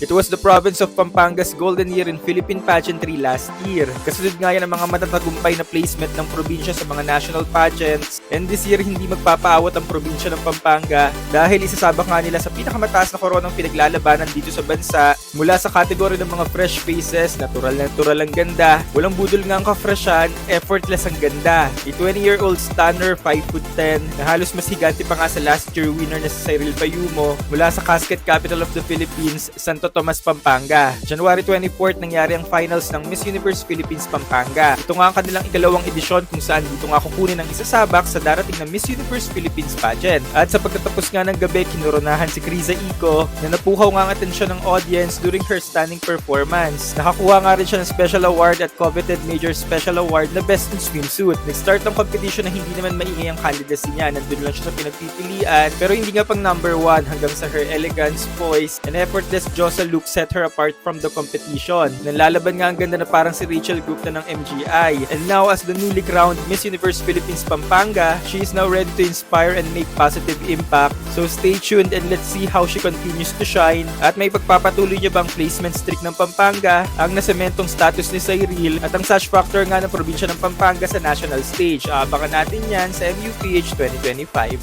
It was the province of Pampanga's golden year in Philippine pageantry last year. Kasunod nga yan ang mga matatagumpay na placement ng probinsya sa mga national pageants. And this year, hindi magpapaawat ang probinsya ng Pampanga dahil isasabak nga nila sa pinakamataas na koronang pinaglalabanan dito sa bansa mula sa kategory ng mga fresh faces, natural na natural ang ganda, walang budol nga ang ka-freshan, effortless ang ganda. A 20-year-old stunner, 5'10", na halos mas higante pa nga sa last year winner na si Cyril Payumo mula sa casket capital of the Philippines, Santo Tomas, Pampanga. January 24th nangyari ang finals ng Miss Universe Philippines Pampanga. Ito nga ang kanilang ikalawang edisyon kung saan dito nga kukunin ang isasabak sa darating na Miss Universe Philippines pageant. At sa pagtatapos nga ng gabi, kinoronahan si Criza Ico na napuhaw nga ang atensyon ng audience during her stunning performance. Nakakuha nga rin siya ng special award at coveted major special award na Best in Swimsuit. Nag-start ang competition na hindi naman maingay ang candidacy niya. Nandun lang siya sa pinagpipilian pero hindi nga pang number 1 hanggang sa her elegance, voice, and effortless Josa look set her apart from the competition. Nalalaban nga ang ganda na parang si Rachel Group na ng MGI. And now as the newly crowned Miss Universe Philippines Pampanga, she is now ready to inspire and make positive impact. So stay tuned and let's see how she continues to shine. At may pagpapatuloy niya bang placement streak ng Pampanga, ang nasementong status ni Cyril at ang such factor nga ng probinsya ng Pampanga sa national stage. Abangan natin yan sa MUPH 2025.